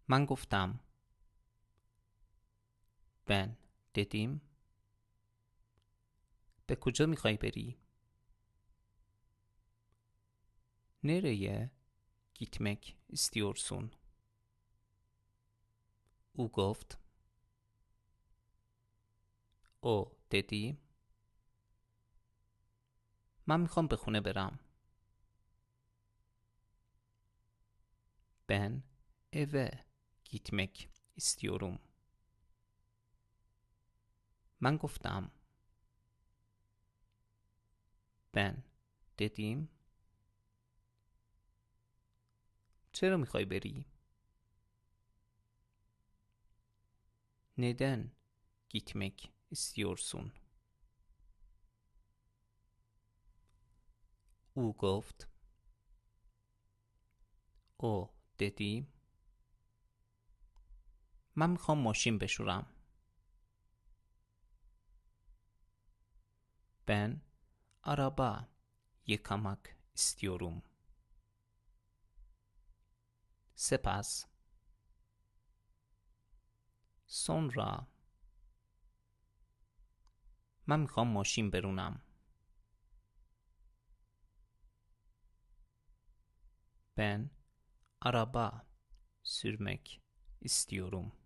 من گفتم. Ben dedim. به کجا میخوای بری؟ Nereye gitmek istiyorsun? او گفت. او dedi. من میخوام به خونه برم. Ben eve gitmek istiyorum. من گفتم. Ben dedim. چرا میخوای بری؟ Neden gitmek istiyorsun? او گفت. او dedi. من میخوام ماشین بشورم. Ben araba yıkamak istiyorum. سپس. sonra. من میخوام ماشین برونم. Ben araba sürmek istiyorum.